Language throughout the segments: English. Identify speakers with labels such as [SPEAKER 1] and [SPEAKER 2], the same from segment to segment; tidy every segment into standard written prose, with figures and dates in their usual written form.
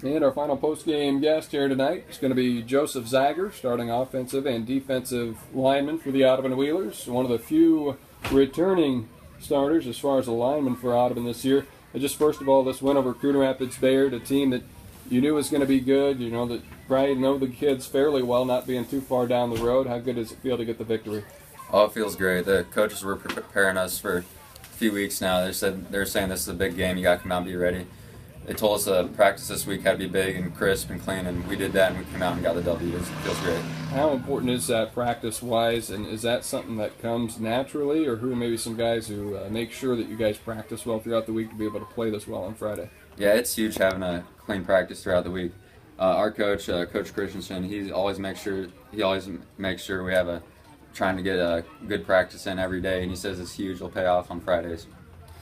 [SPEAKER 1] And our final post-game guest here tonight is going to be Joseph Zaiger, starting offensive and defensive lineman for the Audubon Wheelers. One of the few returning starters as far as a lineman for Audubon this year. And just first of all, this win over Coon Rapids Bayard, a team that you knew was going to be good. You know that probably know the kids fairly well, not being too far down the road. How good does it feel to get the victory?
[SPEAKER 2] Oh, it feels great. The coaches were preparing us for a few weeks now. They're saying this is a big game. You got to come out and be ready. They told us practice this week had to be big and crisp and clean, and we did that, and we came out and got the W. It feels great.
[SPEAKER 1] How important is that practice-wise, and is that something that comes naturally, or who are maybe some guys who make sure that you guys practice well throughout the week to be able to play this well on Friday?
[SPEAKER 2] Yeah, it's huge having a clean practice throughout the week. Our coach, Coach Christensen, he always makes sure we have trying to get a good practice in every day, and he says it's huge. It'll pay off on Fridays.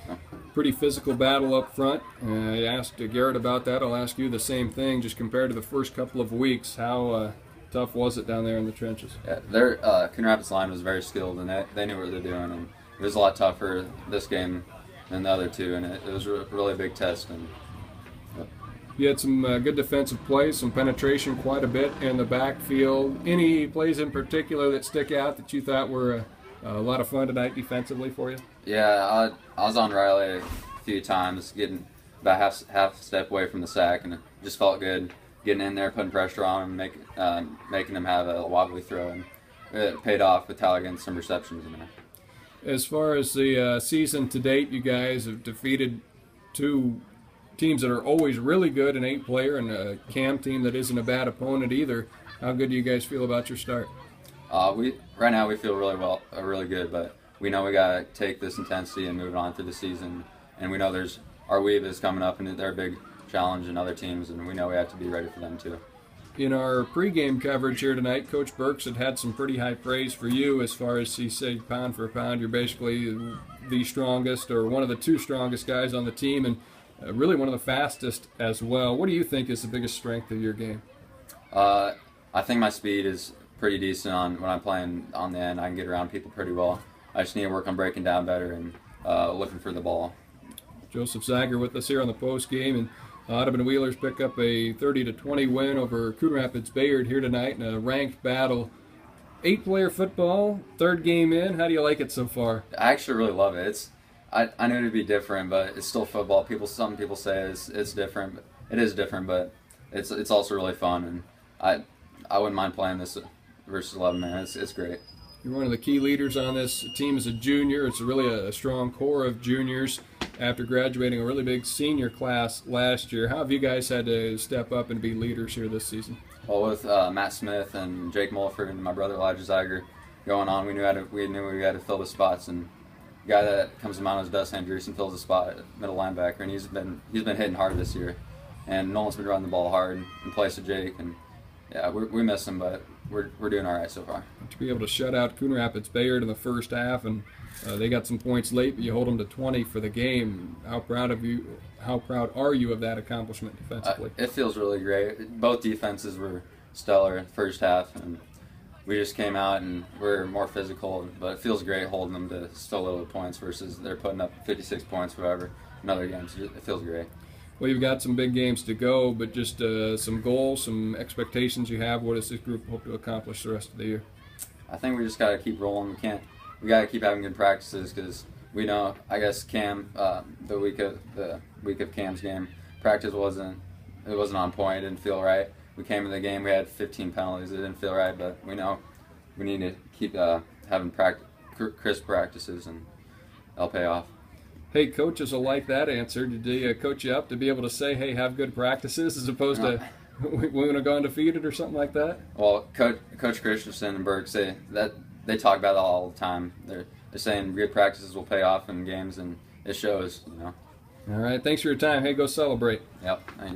[SPEAKER 2] So.
[SPEAKER 1] Pretty physical battle up front. I asked Garrett about that. I'll ask you the same thing. Just compared to the first couple of weeks, how tough was it down there in the trenches?
[SPEAKER 2] Yeah, their Coon Rapids line was very skilled, and they knew what they're doing. And it was a lot tougher this game than the other two, and it was a really big test. And
[SPEAKER 1] you had some good defensive plays, some penetration quite a bit in the backfield. Any plays in particular that stick out that you thought were a lot of fun tonight defensively for you?
[SPEAKER 2] Yeah, I was on Riley a few times, getting about half step away from the sack, and it just felt good getting in there, putting pressure on him, making him have a wobbly throw, and it paid off with Tyler getting some receptions in there.
[SPEAKER 1] As far as the season to date, you guys have defeated two teams that are always really good, an 8-player and a CAM team that isn't a bad opponent either. How good do you guys feel about your start?
[SPEAKER 2] Right now we feel really good, but we know we gotta take this intensity and move it on through the season. And we know our weave is coming up, and they're a big challenge in other teams, and we know we have to be ready for them too.
[SPEAKER 1] In our pregame coverage here tonight, Coach Burks had some pretty high praise for you as far as he said pound for pound. You're basically the strongest or one of the two strongest guys on the team, and really one of the fastest as well. What do you think is the biggest strength of your game?
[SPEAKER 2] I think my speed is pretty decent when I'm playing on the end. I can get around people pretty well. I just need to work on breaking down better and looking for the ball.
[SPEAKER 1] Joseph Zaiger with us here on the post game, and Audubon Wheelers pick up a 30-20 win over Coon Rapids Bayard here tonight in a ranked battle. 8-player football, third game in. How do you like it so far?
[SPEAKER 2] I actually really love it. I knew it would be different, but it's still football. Some people say it's different. But it is different, but it's also really fun, and I wouldn't mind playing this versus 11 man. It's great.
[SPEAKER 1] You're one of the key leaders on this team as a junior. It's really a strong core of juniors after graduating a really big senior class last year. How have you guys had to step up and be leaders here this season?
[SPEAKER 2] Well, with Matt Smith and Jake Mulford and my brother Elijah Zaiger going on, we knew we had to fill the spots, and the guy that comes to mind is Dust Andreessen, fills the spot at middle linebacker, and he's been hitting hard this year. And Nolan's been running the ball hard in place of Jake, and yeah, we miss him, but we're doing all right so far.
[SPEAKER 1] To be able to shut out Coon Rapids Bayard in the first half, and they got some points late, but you hold them to 20 for the game. How proud are you of that accomplishment defensively?
[SPEAKER 2] It feels really great. Both defenses were stellar in the first half, and we just came out and we're more physical, but it feels great holding them to still little points versus they're putting up 56 points, whatever, in other games. It feels great.
[SPEAKER 1] Well, you've got some big games to go, but just some goals, some expectations you have. What does this group hope to accomplish the rest of the year?
[SPEAKER 2] I think we just got to keep rolling. We got to keep having good practices, because we know, I guess Cam, the week of Cam's game, practice wasn't on point. It didn't feel right. We came in the game, we had 15 penalties. It didn't feel right, but we know we need to keep having crisp practices, and they'll pay off.
[SPEAKER 1] Hey, coaches will like that answer. Did they coach you up to be able to say, hey, have good practices, as opposed to we want to go undefeated or something like that?
[SPEAKER 2] Well, Coach Christensen and Burke say that they talk about it all the time. They're saying good practices will pay off in games, and it shows, you know.
[SPEAKER 1] All right, thanks for your time. Hey, go celebrate.
[SPEAKER 2] Yep, thank you.